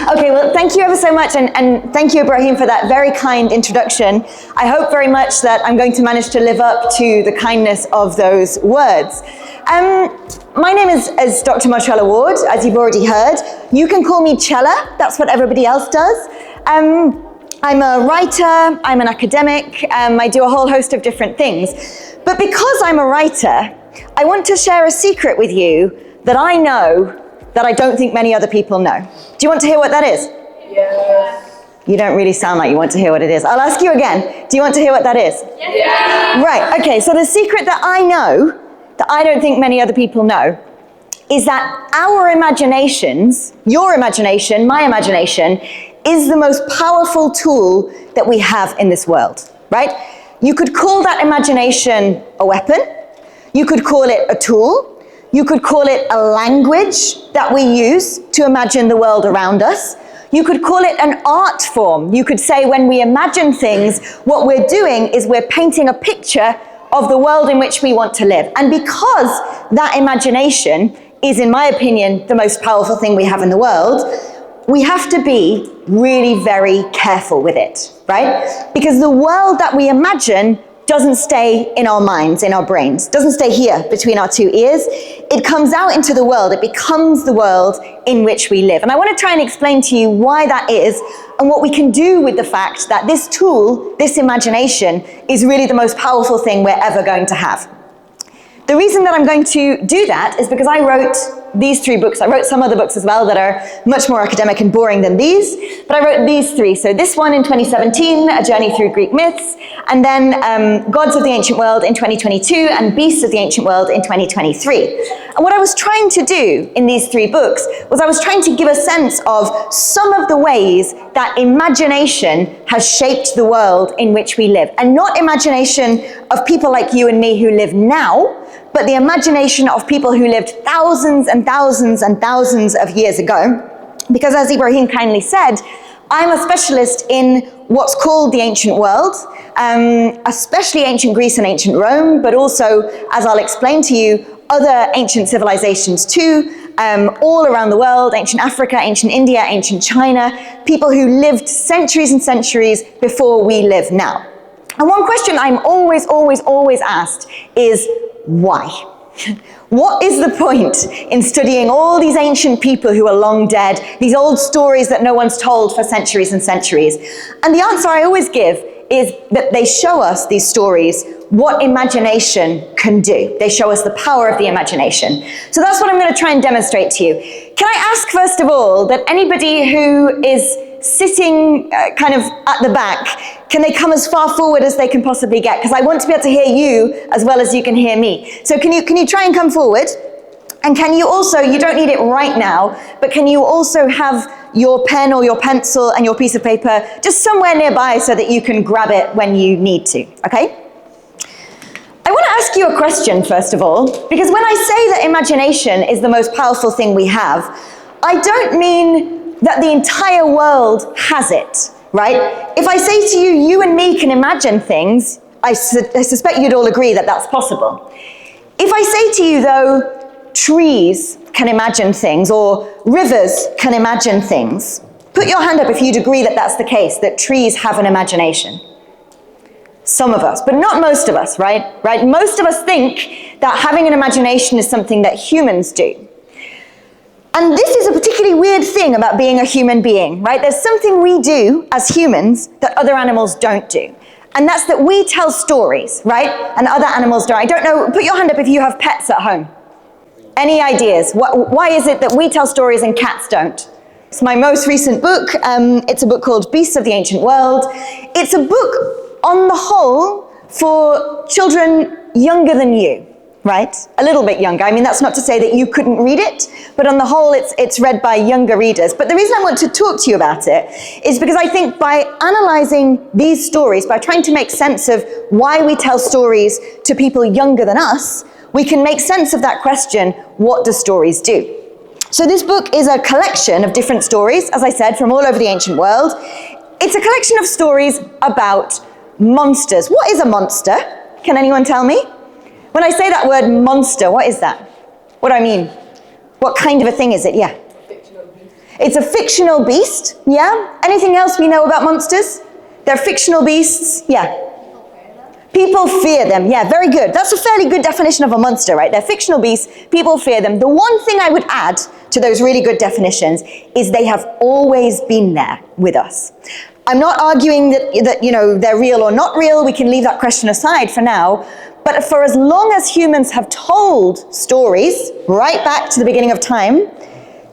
Okay, well, thank you ever so much, and thank you, Ibrahim, for that very kind introduction. I hope very much that I'm going to manage to live up to the kindness of those words. My name is Dr. Marchella Ward, as you've already heard. You can call me Chella, that's what everybody else does. I'm a writer, I'm an academic, I do a whole host of different things. But because I'm a writer, I want to share a secret with you that I know that I don't think many other people know. Do you want to hear what that is? Yes. You don't really sound like you want to hear what it is. I'll ask you again. Do you want to hear what that is? Yes. Right, okay, so the secret that I know, that I don't think many other people know, is that our imaginations, your imagination, my imagination, is the most powerful tool that we have in this world, right? You could call that imagination a weapon. You could call it a tool. You could call it a language that we use to imagine the world around us. You could call it an art form. You could say when we imagine things, what we're doing is we're painting a picture of the world in which we want to live. And because that imagination is, in my opinion, the most powerful thing we have in the world, we have to be really very careful with it, right? Because the world that we imagine doesn't stay in our minds, in our brains, doesn't stay here between our two ears. It comes out into the world, it becomes the world in which we live. And I want to try and explain to you why that is and what we can do with the fact that this tool, this imagination, is really the most powerful thing we're ever going to have. The reason that I'm going to do that is because I wrote these 3 books. I wrote some other books as well that are much more academic and boring than these, but I wrote these 3. So this one in 2017, A Journey Through Greek Myths, and then Gods of the Ancient World in 2022, and Beasts of the Ancient World in 2023. And what I was trying to do in these 3 books was I was trying to give a sense of some of the ways that imagination has shaped the world in which we live. And not imagination of people like you and me who live now, but the imagination of people who lived thousands and thousands and thousands of years ago. Because as Ibrahim kindly said, I'm a specialist in what's called the ancient world, especially ancient Greece and ancient Rome, but also, as I'll explain to you, other ancient civilizations too, all around the world, ancient Africa, ancient India, ancient China, people who lived centuries and centuries before we live now. And one question I'm always asked is, why? What is the point in studying all these ancient people who are long dead, these old stories that no one's told for centuries and centuries? And the answer I always give is that they show us, these stories, what imagination can do. They show us the power of the imagination. So that's what I'm going to try and demonstrate to you. Can I ask, first of all, that anybody who is sitting kind of at the back, can they come as far forward as they can possibly get? Because I want to be able to hear you as well as you can hear me. So can you try and come forward? And can you also, you don't need it right now, but can you also have your pen or your pencil and your piece of paper just somewhere nearby so that you can grab it when you need to, okay? I want to ask you a question, first of all, because when I say that imagination is the most powerful thing we have, I don't mean that the entire world has it, right? If I say to you, you and me can imagine things, I suspect you'd all agree that that's possible. If I say to you, though, trees can imagine things, or rivers can imagine things, put your hand up if you'd agree that that's the case, that trees have an imagination. Some of us, but not most of us, right? Most of us think that having an imagination is something that humans do. And this is a particularly weird thing about being a human being, right? There's something we do as humans that other animals don't do. And that's that we tell stories, right? And other animals don't. I don't know, put your hand up if you have pets at home. Any ideas? Why is it that we tell stories and cats don't? It's my most recent book. It's a book called Beasts of the Ancient World. It's a book, on the whole, for children younger than you. Right? A little bit younger. I mean, that's not to say that you couldn't read it, but on the whole, it's read by younger readers. But the reason I want to talk to you about it is because I think by analyzing these stories, by trying to make sense of why we tell stories to people younger than us, we can make sense of that question, what do stories do? So this book is a collection of different stories, as I said, from all over the ancient world. It's a collection of stories about monsters. What is a monster? Can anyone tell me? When I say that word monster, what is that? What do I mean? What kind of a thing is it? Yeah. It's a fictional beast, yeah? Anything else we know about monsters? They're fictional beasts, yeah. People fear them, yeah, very good. That's a fairly good definition of a monster, right? They're fictional beasts, people fear them. The one thing I would add to those really good definitions is they have always been there with us. I'm not arguing that you know, they're real or not real. We can leave that question aside for now. But for as long as humans have told stories, right back to the beginning of time,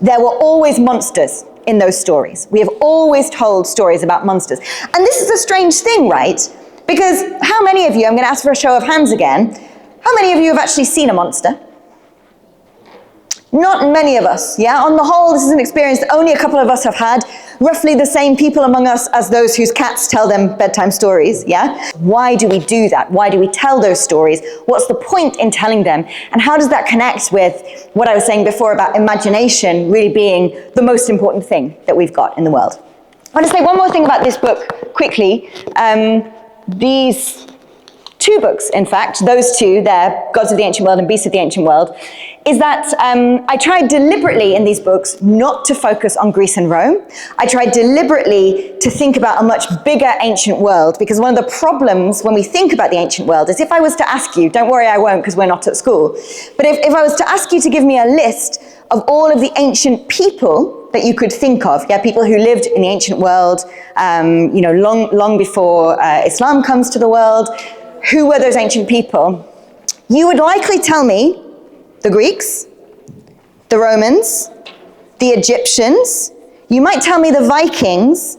there were always monsters in those stories. We have always told stories about monsters. And this is a strange thing, right? Because how many of you, I'm going to ask for a show of hands again, how many of you have actually seen a monster? Not many of us, yeah? On the whole, this is an experience that only a couple of us have had. Roughly the same people among us as those whose cats tell them bedtime stories, yeah? Why do we do that? Why do we tell those stories? What's the point in telling them? And how does that connect with what I was saying before about imagination really being the most important thing that we've got in the world? I want to say one more thing about this book quickly. These two books, in fact, those two, they're Gods of the Ancient World and Beasts of the Ancient World, is that I tried deliberately in these books not to focus on Greece and Rome. I tried deliberately to think about a much bigger ancient world, because one of the problems when we think about the ancient world is if I was to ask you, don't worry I won't because we're not at school, but if I was to ask you to give me a list of all of the ancient people that you could think of, yeah, people who lived in the ancient world, you know, long before Islam comes to the world, who were those ancient people? You would likely tell me the Greeks, the Romans, the Egyptians. You might tell me the Vikings.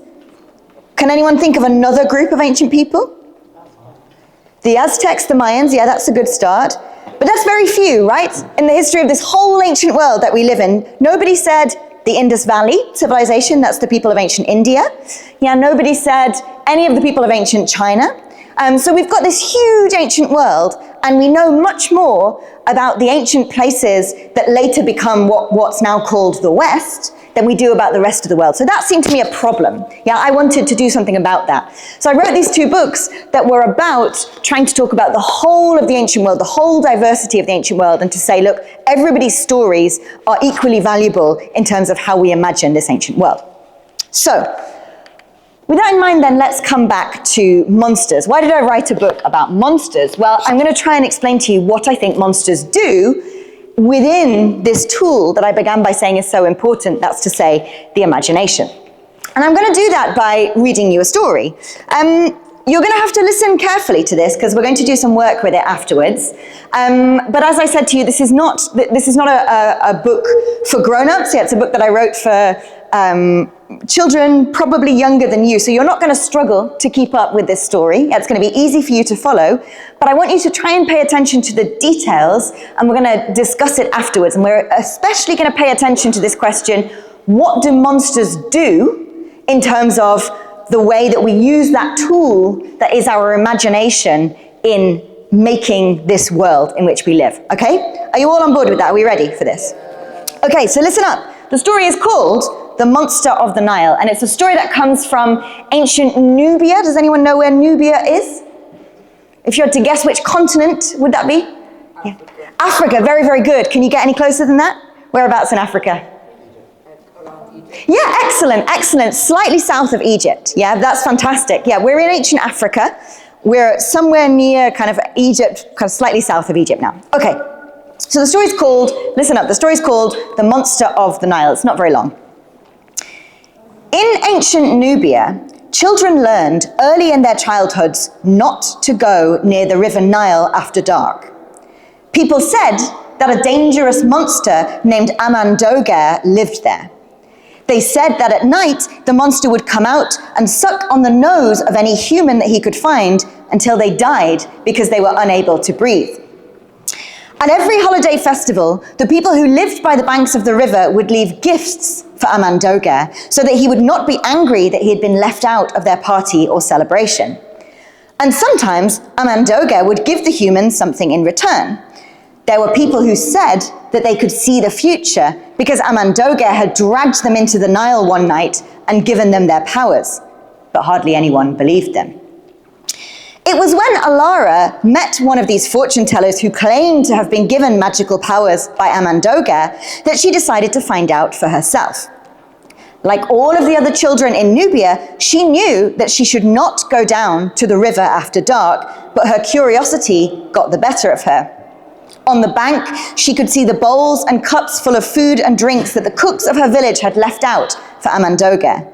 Can anyone think of another group of ancient people? The Aztecs, the Mayans, yeah, that's a good start. But that's very few, right? In the history of this whole ancient world that we live in, nobody said the Indus Valley civilization, that's the people of ancient India. Yeah, nobody said any of the people of ancient China. So we've got this huge ancient world, and we know much more about the ancient places that later become what's now called the West than we do about the rest of the world. So that seemed to me a problem. Yeah, I wanted to do something about that. So I wrote these two books that were about trying to talk about the whole of the ancient world, the whole diversity of the ancient world, and to say, look, everybody's stories are equally valuable in terms of how we imagine this ancient world. So, with that in mind, then, let's come back to monsters. Why did I write a book about monsters? Well, I'm going to try and explain to you what I think monsters do within this tool that I began by saying is so important, that's to say, the imagination. And I'm going to do that by reading you a story. You're going to have to listen carefully to this because we're going to do some work with it afterwards. But as I said to you, this is not a book for grown-ups. Yeah, it's a book that I wrote for children probably younger than you, so you're not going to struggle to keep up with this story. It's going to be easy for you to follow, but I want you to try and pay attention to the details, and we're going to discuss it afterwards. And we're especially going to pay attention to this question: what do monsters do in terms of the way that we use that tool that is our imagination in making this world in which we live? Okay? Are you all on board with that? Are we ready for this? Okay, so listen up. The story is called The Monster of the Nile, and it's a story that comes from ancient Nubia. Does anyone know where Nubia is? If you had to guess which continent would that be? Yeah. Africa, very, very good. Can you get any closer than that? Whereabouts in Africa? Yeah, excellent, excellent. Slightly south of Egypt. Yeah, that's fantastic. Yeah, we're in ancient Africa. We're somewhere near kind of Egypt, kind of slightly south of Egypt now. Okay, so the story's called, listen up, the story's called The Monster of the Nile. It's not very long. In ancient Nubia, children learned early in their childhoods not to go near the river Nile after dark. People said that a dangerous monster named Aman-Doger lived there. They said that at night, the monster would come out and suck on the nose of any human that he could find until they died because they were unable to breathe. At every holiday festival, the people who lived by the banks of the river would leave gifts for Aman-Doger so that he would not be angry that he had been left out of their party or celebration. And sometimes Aman-Doger would give the humans something in return. There were people who said that they could see the future because Aman-Doger had dragged them into the Nile one night and given them their powers, but hardly anyone believed them. It was when Alara met one of these fortune tellers who claimed to have been given magical powers by Aman-Doger that she decided to find out for herself. Like all of the other children in Nubia, she knew that she should not go down to the river after dark, but her curiosity got the better of her. On the bank, she could see the bowls and cups full of food and drinks that the cooks of her village had left out for Amandoga.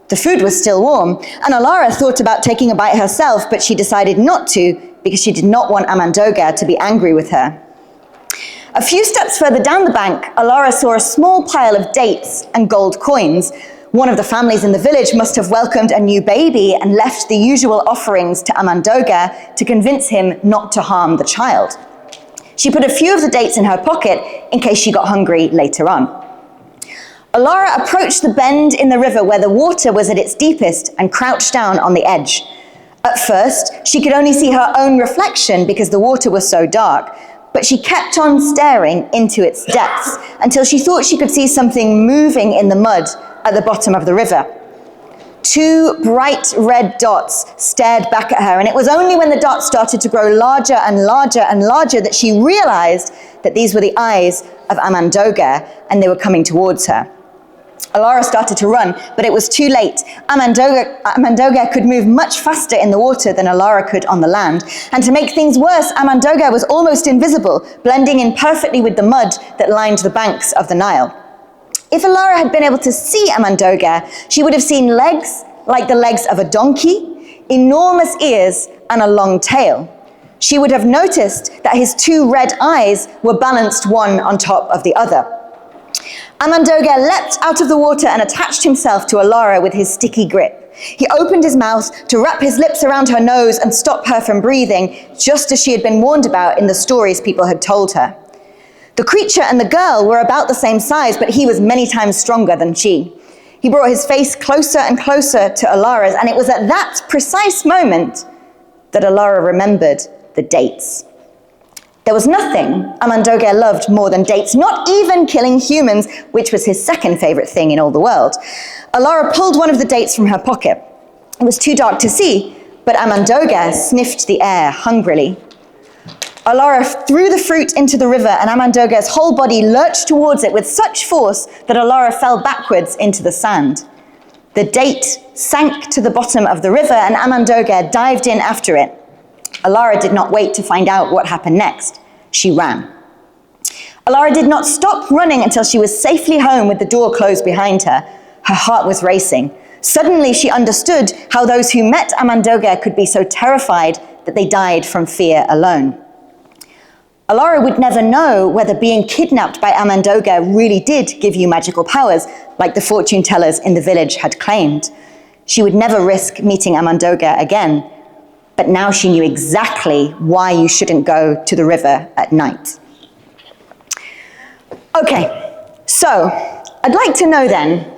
The food was still warm, and Alara thought about taking a bite herself, but she decided not to because she did not want Amandoga to be angry with her. A few steps further down the bank, Alara saw a small pile of dates and gold coins. One of the families in the village must have welcomed a new baby and left the usual offerings to Amandoga to convince him not to harm the child. She put a few of the dates in her pocket in case she got hungry later on. Alara approached the bend in the river where the water was at its deepest and crouched down on the edge. At first, she could only see her own reflection because the water was so dark, but she kept on staring into its depths until she thought she could see something moving in the mud at the bottom of the river. Two bright red dots stared back at her, and it was only when the dots started to grow larger and larger and larger that she realized that these were the eyes of Amandoga, and they were coming towards her. Alara started to run, but it was too late. Amandoga could move much faster in the water than Alara could on the land. And to make things worse, Amandoga was almost invisible, blending in perfectly with the mud that lined the banks of the Nile. If Alara had been able to see Amandoga, she would have seen legs like the legs of a donkey, enormous ears, and a long tail. She would have noticed that his two red eyes were balanced one on top of the other. Amandoga leapt out of the water and attached himself to Alara with his sticky grip. He opened his mouth to wrap his lips around her nose and stop her from breathing, just as she had been warned about in the stories people had told her. The creature and the girl were about the same size, but he was many times stronger than she. He brought his face closer and closer to Alara's, and it was at that precise moment that Alara remembered the dates. There was nothing Amandoga loved more than dates, not even killing humans, which was his second favorite thing in all the world. Alara pulled one of the dates from her pocket. It was too dark to see, but Amandoga sniffed the air hungrily. Alara threw the fruit into the river, and Amandoga's whole body lurched towards it with such force that Alara fell backwards into the sand. The date sank to the bottom of the river, and Amandoga dived in after it. Alara did not wait to find out what happened next. She ran. Alara did not stop running until she was safely home with the door closed behind her. Her heart was racing. Suddenly, she understood how those who met Amandoga could be so terrified that they died from fear alone. Alara would never know whether being kidnapped by Amandoga really did give you magical powers, like the fortune tellers in the village had claimed. She would never risk meeting Amandoga again, but now she knew exactly why you shouldn't go to the river at night. Okay, so I'd like to know then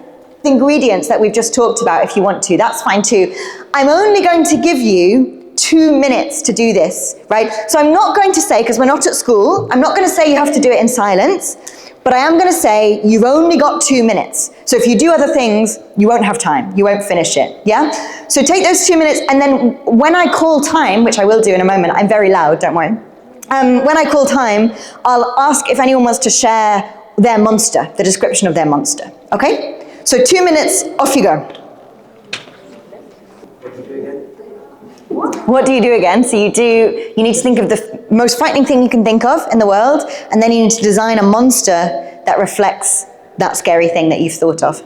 the ingredients that we've just talked about. If you want to, that's fine too. I'm only going to give you 2 minutes to do this, right? So I'm not going to say, because we're not at school, I'm not going to say you have to do it in silence, but I am going to say you've only got 2 minutes. So if you do other things, you won't have time. You won't finish it, yeah? So take those 2 minutes, and then when I call time, which I will do in a moment, I'm very loud, don't worry. When I call time, I'll ask if anyone wants to share their monster, the description of their monster, okay? So 2 minutes, off you go. What do you do again? So you need to think of the most frightening thing you can think of in the world, and then you need to design a monster that reflects that scary thing that you've thought of.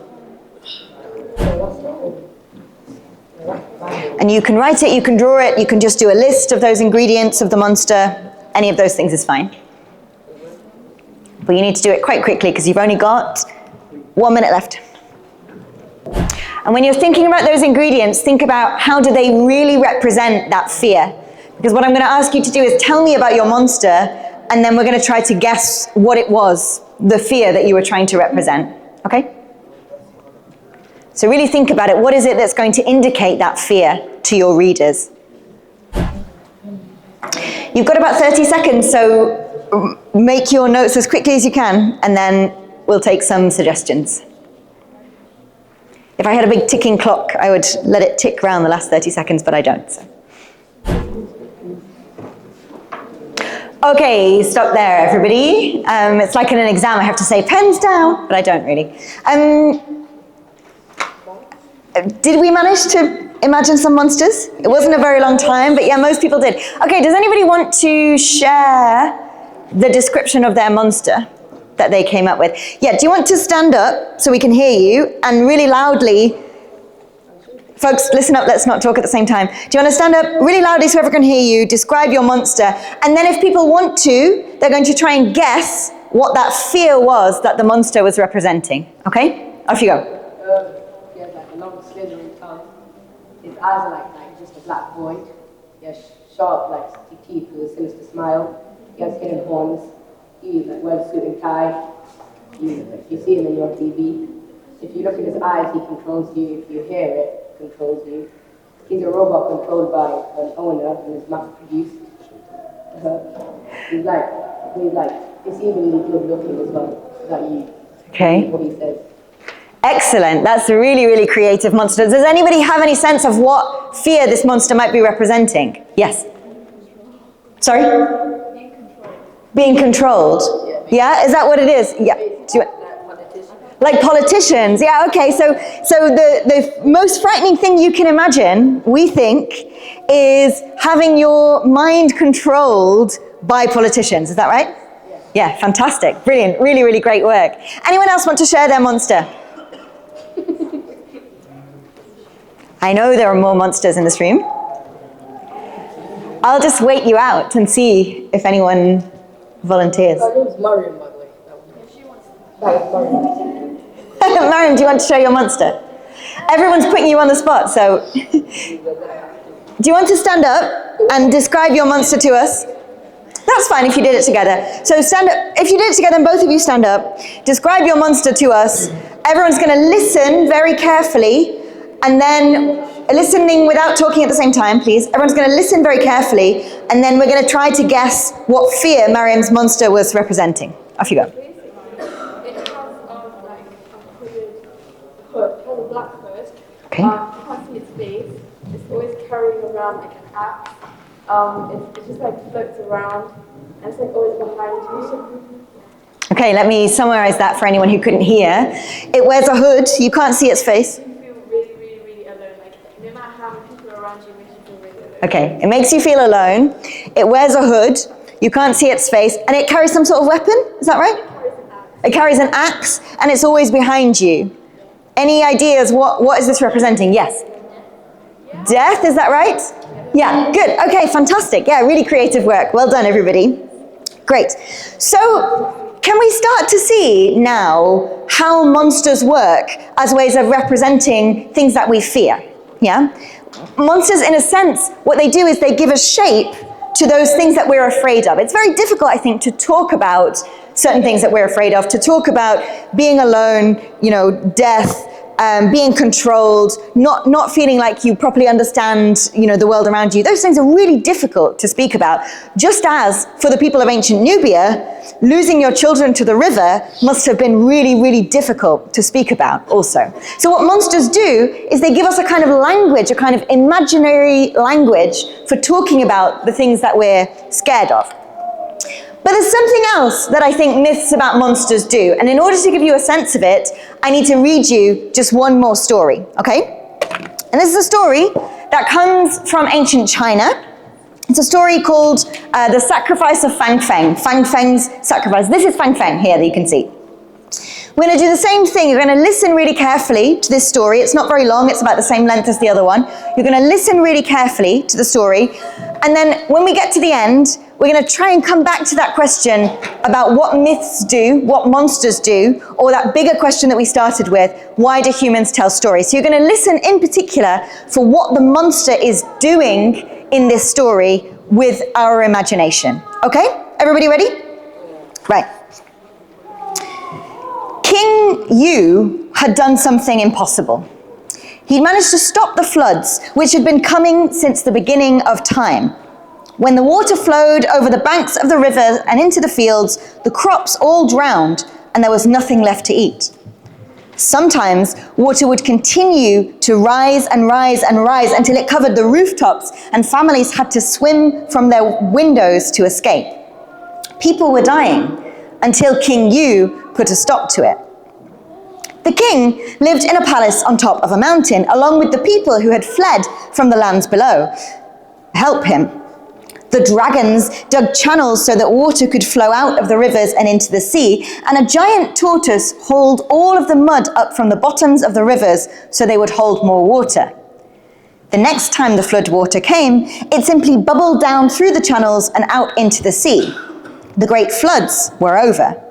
And you can write it, you can draw it, you can just do a list of those ingredients of the monster. Any of those things is fine. But you need to do it quite quickly because you've only got 1 minute left. And when you're thinking about those ingredients, think about how do they really represent that fear. Because what I'm going to ask you to do is tell me about your monster, and then we're going to try to guess what it was, the fear that you were trying to represent. Okay? So really think about it. What is it that's going to indicate that fear to your readers? You've got about 30 seconds, so make your notes as quickly as you can, and then we'll take some suggestions. If I had a big ticking clock, I would let it tick around the last 30 seconds, but I don't. So. Okay, stop there, everybody. It's like in an exam, I have to say, pens down, but I don't really. Did we manage to imagine some monsters? It wasn't a very long time, but yeah, most people did. Okay, does anybody want to share the description of their monster that they came up with? Yeah, do you want to stand up so we can hear you and really loudly, folks, listen up, let's not talk at the same time. Do you want to stand up really loudly so everyone can hear you, describe your monster, and then if people want to, they're going to try and guess what that fear was that the monster was representing. Okay? Off you go. He has like a long slithering tongue. His eyes are like just a black void. He has sharp, like sticky teeth with a sinister smile. He has hidden horns. He's like well suit and tie. You see him when you're on TV. If you look in his eyes, he controls you. If you hear it, controls you. He's a robot controlled by an owner and is mass produced. He's evenly good looking as well. That you. Okay. What he says. Excellent. That's a really, really creative monster. Does anybody have any sense of what fear this monster might be representing? Yes. Sorry? Being controlled. Yeah? Is that what it is? Yeah. Like politicians. Yeah, okay. So the most frightening thing you can imagine, we think, is having your mind controlled by politicians. Is that right? Yeah, fantastic. Brilliant. Really, really great work. Anyone else want to share their monster? I know there are more monsters in this room. I'll just wait you out and see if anyone volunteers. Her name's Mariam, by the way. That was Mariam. Mariam, do you want to share your monster? Everyone's putting you on the spot, so... Do you want to stand up and describe your monster to us? That's fine if you did it together. So stand up. If you did it together and both of you stand up, describe your monster to us. Everyone's going to listen very carefully, and then listening without talking at the same time, please. Everyone's going to listen very carefully, and then we're going to try to guess what fear Mariam's monster was representing. Off you go. It has like a hooded hood, it has a black hood. Okay. You can't see its face. It's always carrying around like an axe. It just like floats around, and it's like always behind you. Okay, let me summarize that for anyone who couldn't hear. It wears a hood. You can't see its face. You feel really, really, really alone. Like no matter how many people are around you, it makes you feel really alone. Okay, it makes you feel alone. It wears a hood. You can't see its face, and it carries some sort of weapon. Is that right? It carries an axe, and it's always behind you. Any ideas? What is this representing? Yes. Death, is that right? Yeah, good. Okay, fantastic. Yeah, really creative work. Well done, everybody. Great. So, can we start to see now how monsters work as ways of representing things that we fear? Yeah? Monsters, in a sense, what they do is they give us shape to those things that we're afraid of. It's very difficult, I think, to talk about certain things that we're afraid of, to talk about being alone, death, being controlled, not feeling like you properly understand, the world around you. Those things are really difficult to speak about. Just as for the people of ancient Nubia, losing your children to the river must have been really, really difficult to speak about also. So what monsters do is they give us a kind of language, a kind of imaginary language for talking about the things that we're scared of. But there's something else that I think myths about monsters do. And in order to give you a sense of it, I need to read you just one more story, okay? And this is a story that comes from ancient China. It's a story called The Sacrifice of Fang Feng, Fang Feng's sacrifice. This is Fang Feng here that you can see. We're going to do the same thing. You're going to listen really carefully to this story. It's not very long. It's about the same length as the other one. You're going to listen really carefully to the story. And then when we get to the end, we're going to try and come back to that question about what myths do, what monsters do, or that bigger question that we started with, why do humans tell stories? So you're going to listen in particular for what the monster is doing in this story with our imagination. Okay? Everybody ready? Right. King Yu had done something impossible. He managed to stop the floods, which had been coming since the beginning of time. When the water flowed over the banks of the river and into the fields, the crops all drowned, and there was nothing left to eat. Sometimes water would continue to rise and rise and rise until it covered the rooftops, and families had to swim from their windows to escape. People were dying until King Yu put a stop to it. The king lived in a palace on top of a mountain, along with the people who had fled from the lands below. Help him. The dragons dug channels so that water could flow out of the rivers and into the sea, and a giant tortoise hauled all of the mud up from the bottoms of the rivers so they would hold more water. The next time the flood water came, it simply bubbled down through the channels and out into the sea. The great floods were over.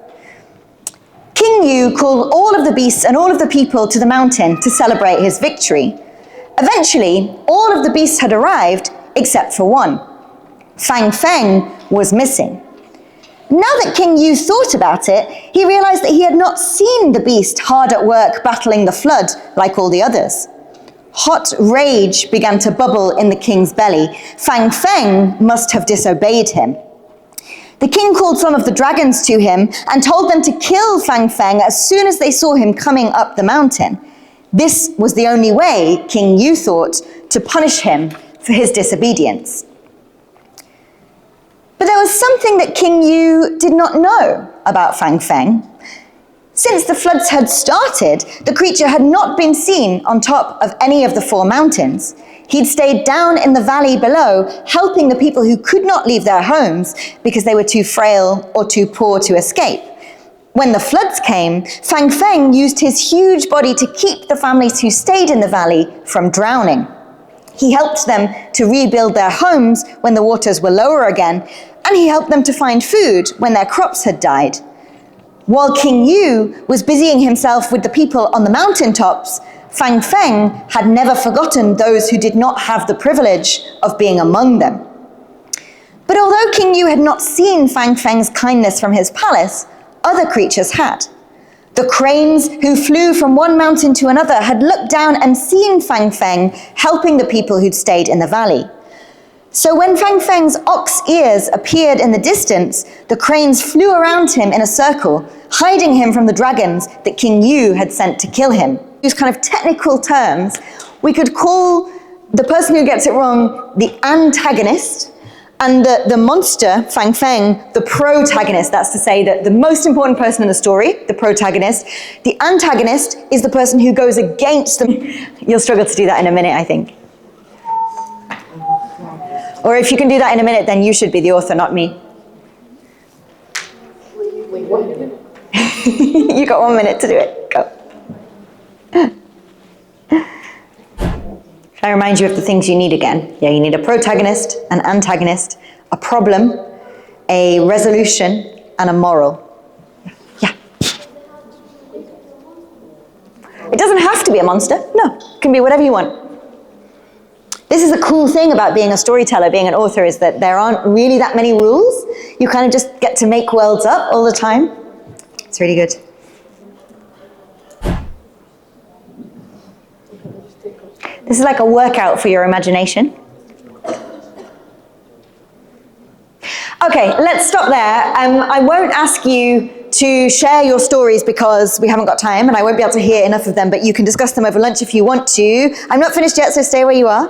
King Yu called all of the beasts and all of the people to the mountain to celebrate his victory. Eventually, all of the beasts had arrived except for one. Fang Feng was missing. Now that King Yu thought about it, he realized that he had not seen the beast hard at work battling the flood like all the others. Hot rage began to bubble in the king's belly. Fang Feng must have disobeyed him. The king called some of the dragons to him and told them to kill Fang Feng as soon as they saw him coming up the mountain. This was the only way, King Yu thought, to punish him for his disobedience. But there was something that King Yu did not know about Fang Feng. Since the floods had started, the creature had not been seen on top of any of the 4 mountains. He'd stayed down in the valley below, helping the people who could not leave their homes because they were too frail or too poor to escape. When the floods came, Fang Feng used his huge body to keep the families who stayed in the valley from drowning. He helped them to rebuild their homes when the waters were lower again, and he helped them to find food when their crops had died. While King Yu was busying himself with the people on the mountaintops, Fang Feng had never forgotten those who did not have the privilege of being among them. But although King Yu had not seen Fang Feng's kindness from his palace, other creatures had. The cranes who flew from one mountain to another had looked down and seen Fang Feng helping the people who'd stayed in the valley. So when Fang Feng's ox ears appeared in the distance, the cranes flew around him in a circle, hiding him from the dragons that King Yu had sent to kill him. Use kind of technical terms, we could call the person who gets it wrong the antagonist, and the monster, Fang Feng, the protagonist. That's to say that the most important person in the story, the protagonist. The antagonist is the person who goes against them. You'll struggle to do that in a minute, I think. Or if you can do that in a minute, then you should be the author, not me. Wait, 1 minute? You got 1 minute to do it. Go. Shall I remind you of the things you need again? Yeah, you need a protagonist, an antagonist, a problem, a resolution, and a moral. Yeah. It doesn't have to be a monster. No, it can be whatever you want. This is the cool thing about being a storyteller, being an author, is that there aren't really that many rules. You kind of just get to make worlds up all the time. It's really good. This is like a workout for your imagination. Okay, let's stop there. I won't ask you to share your stories because we haven't got time and I won't be able to hear enough of them, but you can discuss them over lunch if you want to. I'm not finished yet, so stay where you are.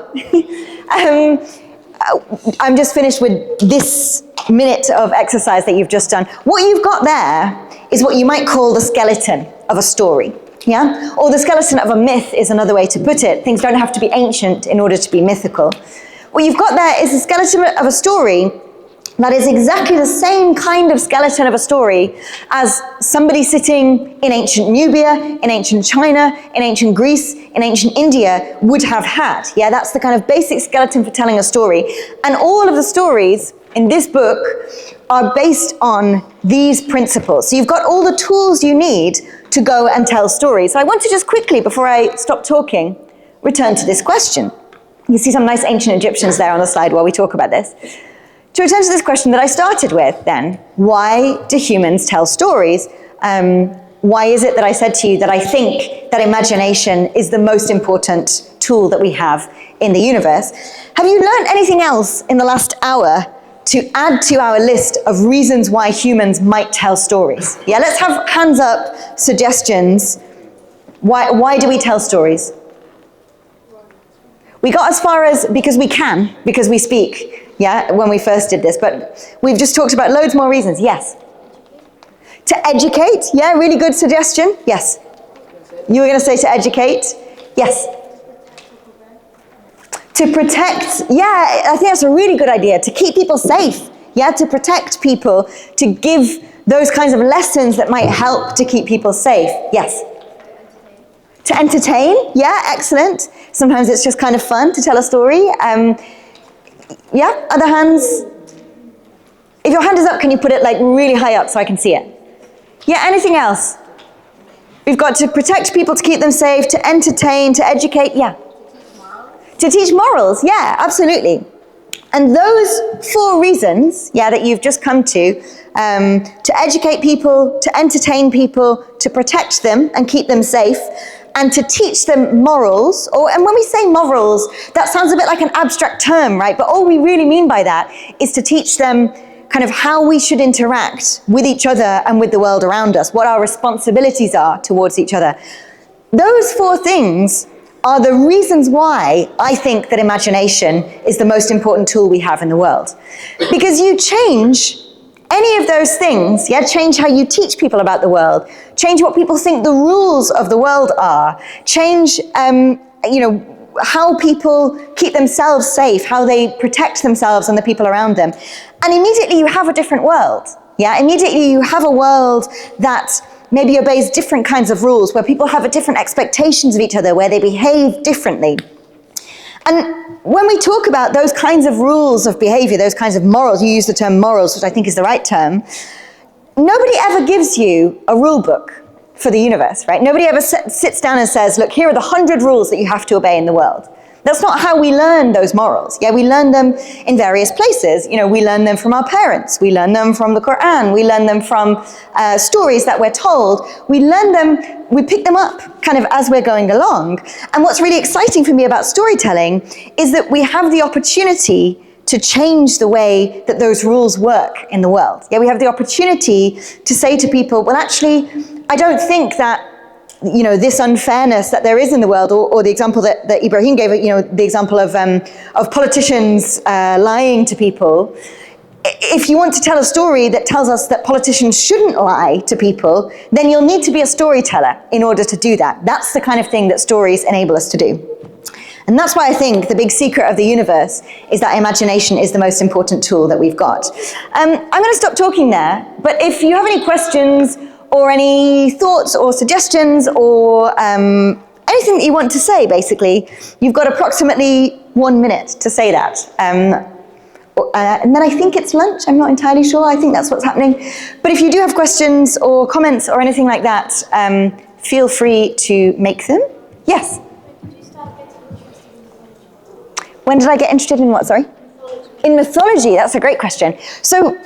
I'm just finished with this minute of exercise that you've just done. What you've got there is what you might call the skeleton of a story. Yeah? Or the skeleton of a myth is another way to put it. Things don't have to be ancient in order to be mythical. What you've got there is a skeleton of a story that is exactly the same kind of skeleton of a story as somebody sitting in ancient Nubia, in ancient China, in ancient Greece, in ancient India would have had. Yeah, that's the kind of basic skeleton for telling a story. And all of the stories in this book are based on these principles. So you've got all the tools you need to go and tell stories. So I want to just quickly, before I stop talking, return to this question. You see some nice ancient Egyptians there on the slide while we talk about this. To return to this question that I started with then, why do humans tell stories? Why is it that I said to you that I think that imagination is the most important tool that we have in the universe? Have you learned anything else in the last hour to add to our list of reasons why humans might tell stories? Yeah, let's have hands up, suggestions. Why do we tell stories? We got as far as because we can, because we speak. Yeah, when we first did this, but we've just talked about loads more reasons. Yes. To educate, yeah, really good suggestion. Yes. You were going to say to educate? Yes. To protect, yeah, I think that's a really good idea. To keep people safe, yeah, to protect people, to give those kinds of lessons that might help to keep people safe. Yes. To entertain, yeah, excellent. Sometimes it's just kind of fun to tell a story. Yeah, other hands. If your hand is up, can you put it like really high up so I can see it? Yeah, anything else? We've got to protect people, to keep them safe, to entertain, to educate, yeah. To teach morals, yeah, absolutely. And those 4 reasons, yeah, that you've just come to educate people, to entertain people, to protect them and keep them safe, and to teach them morals, and when we say morals, that sounds a bit like an abstract term, right? But all we really mean by that is to teach them kind of how we should interact with each other and with the world around us, what our responsibilities are towards each other. Those 4 things are the reasons why I think that imagination is the most important tool we have in the world. Because you change any of those things, yeah, change how you teach people about the world, change what people think the rules of the world are, change, how people keep themselves safe, how they protect themselves and the people around them. And immediately you have a different world, yeah? Immediately you have a world that maybe obeys different kinds of rules, where people have different expectations of each other, where they behave differently. And when we talk about those kinds of rules of behavior, those kinds of morals, you use the term morals, which I think is the right term, nobody ever gives you a rule book for the universe, right? Nobody ever sits down and says, look, here are the 100 rules that you have to obey in the world. That's not how we learn those morals. Yeah, we learn them in various places. You know, we learn them from our parents. We learn them from the Quran. We learn them from stories that we're told. We learn them, we pick them up kind of as we're going along. And what's really exciting for me about storytelling is that we have the opportunity to change the way that those rules work in the world. Yeah, we have the opportunity to say to people, well, actually, I don't think that this unfairness that there is in the world, or the example that Ibrahim gave, the example of politicians lying to people. If you want to tell a story that tells us that politicians shouldn't lie to people, then you'll need to be a storyteller in order to do that. That's the kind of thing that stories enable us to do. And that's why I think the big secret of the universe is that imagination is the most important tool that we've got. I'm going to stop talking there, but if you have any questions or any thoughts or suggestions or anything that you want to say, basically, you've got approximately 1 minute to say that. And then I think it's lunch. I'm not entirely sure. I think that's what's happening. But if you do have questions or comments or anything like that, feel free to make them. Yes? When did I get interested in what, sorry? Mythology. In mythology, that's a great question. So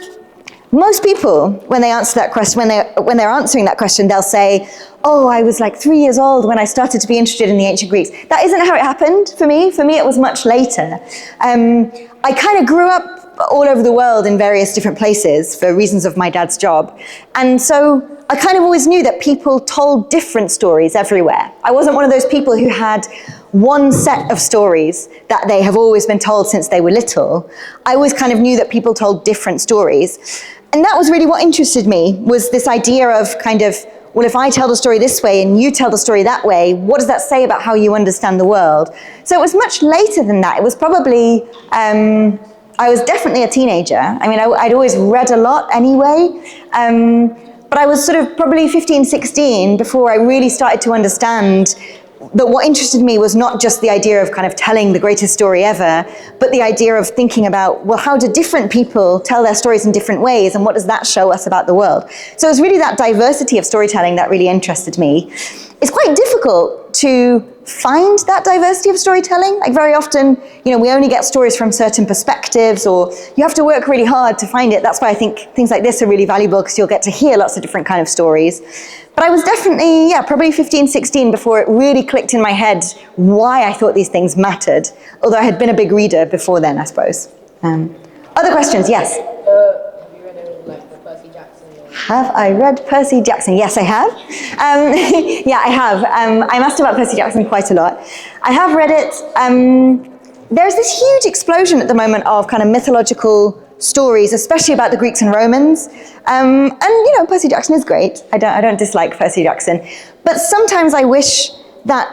most people, when they answer that question, when they're answering that question, they'll say, oh, I was like 3 years old when I started to be interested in the ancient Greeks. That isn't how it happened for me. For me, it was much later. I kind of grew up all over the world in various different places for reasons of my dad's job. And so I kind of always knew that people told different stories everywhere. I wasn't one of those people who had one set of stories that they have always been told since they were little. I always kind of knew that people told different stories. And that was really what interested me, was this idea of kind of, well, if I tell the story this way and you tell the story that way, what does that say about how you understand the world? So it was much later than that. It was probably, I was definitely a teenager. I mean, I'd always read a lot anyway. But I was sort of probably 15, 16 before I really started to understand that what interested me was not just the idea of kind of telling the greatest story ever, but the idea of thinking about, well, how do different people tell their stories in different ways, and what does that show us about the world? So it was really that diversity of storytelling that really interested me. It's quite difficult to find that diversity of storytelling. Like very often, we only get stories from certain perspectives, or you have to work really hard to find it. That's why I think things like this are really valuable, because you'll get to hear lots of different kind of stories. But I was definitely, probably 15, 16 before it really clicked in my head why I thought these things mattered, although I had been a big reader before then, I suppose. Other questions? Yes? Have you read the Percy Jackson? Have I read Percy Jackson? Yes, I have. Yeah, I have. I'm asked about Percy Jackson quite a lot. I have read it. There's this huge explosion at the moment of kind of mythological stories, especially about the Greeks and Romans. And, you know, Percy Jackson is great. I don't dislike Percy Jackson. But sometimes I wish that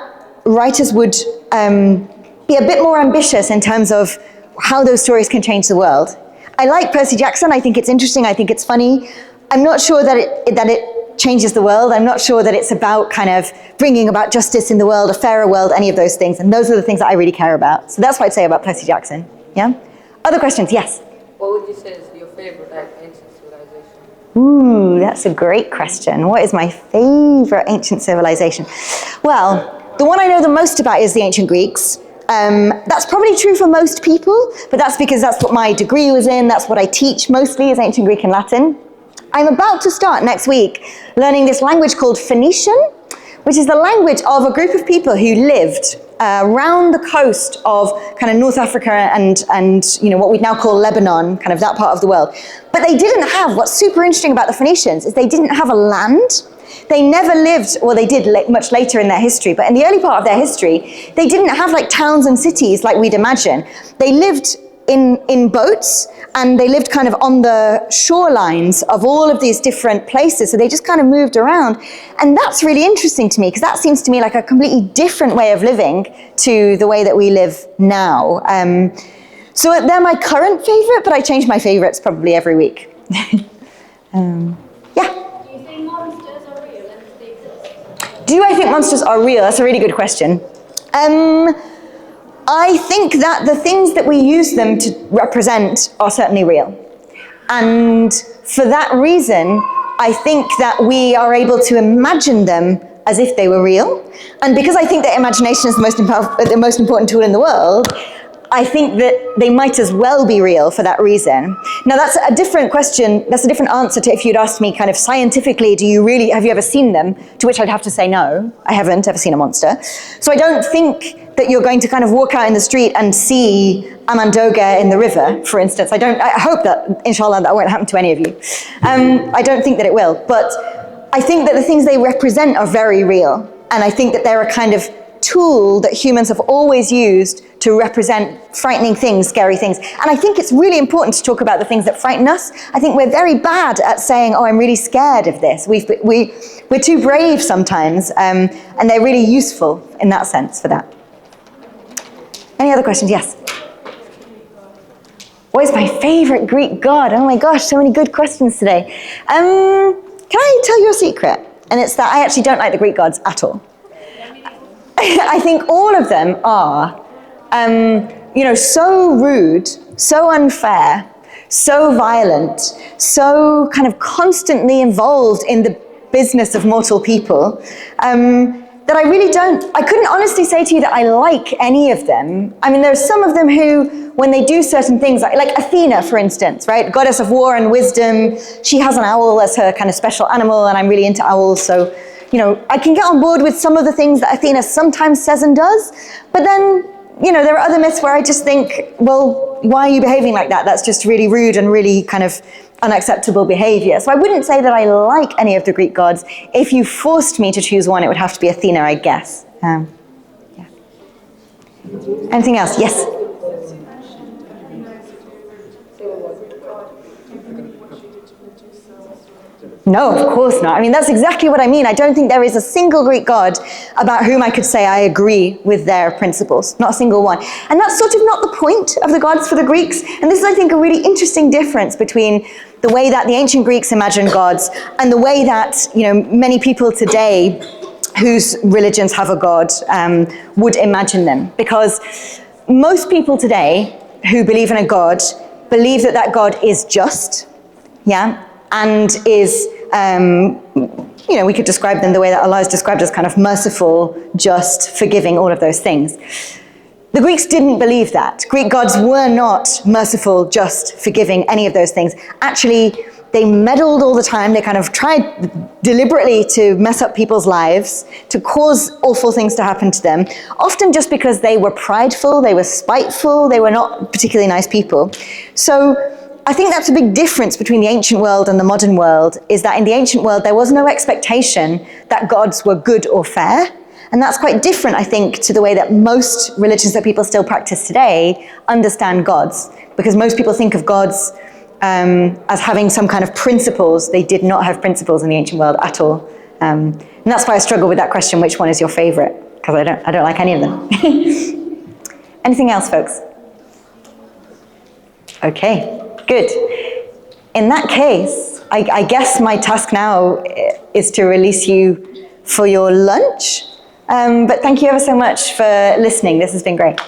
writers would be a bit more ambitious in terms of how those stories can change the world. I like Percy Jackson. I think it's interesting. I think it's funny. I'm not sure that it changes the world. I'm not sure that it's about kind of bringing about justice in the world, a fairer world, any of those things. And those are the things that I really care about. So that's what I'd say about Percy Jackson. Yeah? Other questions? Yes? What would you say is your favorite ancient civilization? Ooh, that's a great question. What is my favorite ancient civilization? Well, the one I know the most about is the ancient Greeks. That's probably true for most people, but that's because that's what my degree was in. That's what I teach mostly is ancient Greek and Latin. I'm about to start next week learning this language called Phoenician, which is the language of a group of people who lived around the coast of kind of North Africa and you know what we now call Lebanon, kind of that part of the world. But they didn't have, what's super interesting about the Phoenicians is they didn't have a land. They never lived, well, they did much later in their history, but in the early part of their history, they didn't have like towns and cities like we'd imagine. They lived in boats, and they lived kind of on the shorelines of all of these different places. So they just kind of moved around. And that's really interesting to me, because that seems to me like a completely different way of living to the way that we live now. So they're my current favorite, but I change my favorites probably every week. Yeah. Do I think monsters are real? That's a really good question. I think that the things that we use them to represent are certainly real. And for that reason, I think that we are able to imagine them as if they were real. And because I think that imagination is the most important tool in the world, I think that they might as well be real for that reason. Now that's a different question, that's a different answer to if you'd asked me kind of scientifically, have you ever seen them? To which I'd have to say no, I haven't ever seen a monster. So I don't think that you're going to kind of walk out in the street and see Amandoga in the river, for instance. I hope that, inshallah, that won't happen to any of you. I don't think that it will, but I think that the things they represent are very real. And I think that they're a kind of tool that humans have always used to represent frightening things, scary things. And I think it's really important to talk about the things that frighten us. I think we're very bad at saying, oh, I'm really scared of this. We're too brave sometimes, and they're really useful in that sense for that. Any other questions? Yes? What is my favorite Greek god? Oh my gosh, so many good questions today. Can I tell you a secret? And it's that I actually don't like the Greek gods at all. I think all of them are, so rude, so unfair, so violent, so kind of constantly involved in the business of mortal people, that I couldn't honestly say to you that I like any of them. I mean, there's some of them who, when they do certain things, like Athena, for instance, right? Goddess of war and wisdom, she has an owl as her kind of special animal, and I'm really into owls, so I can get on board with some of the things that Athena sometimes says and does, but then, there are other myths where I just think, well, why are you behaving like that? That's just really rude and really kind of unacceptable behavior. So I wouldn't say that I like any of the Greek gods. If you forced me to choose one, it would have to be Athena, I guess. Yeah. Anything else? Yes? No, of course not. I mean, that's exactly what I mean. I don't think there is a single Greek god about whom I could say I agree with their principles. Not a single one. And that's sort of not the point of the gods for the Greeks. And this is, I think, a really interesting difference between the way that the ancient Greeks imagined gods and the way that, many people today whose religions have a god would imagine them. Because most people today who believe in a god believe that that god is just, and is, we could describe them the way that Allah is described as kind of merciful, just, forgiving, all of those things. The Greeks didn't believe that. Greek gods were not merciful, just, forgiving, any of those things. Actually, they meddled all the time. They kind of tried deliberately to mess up people's lives, to cause awful things to happen to them, often just because they were prideful, they were spiteful, they were not particularly nice people. So I think that's a big difference between the ancient world and the modern world, is that in the ancient world, there was no expectation that gods were good or fair. And that's quite different, I think, to the way that most religions that people still practice today understand gods. Because most people think of gods as having some kind of principles. They did not have principles in the ancient world at all. And that's why I struggle with that question, which one is your favorite? Because I don't like any of them. Anything else, folks? Okay, good. In that case, I guess my task now is to release you for your lunch. But thank you ever so much for listening. This has been great.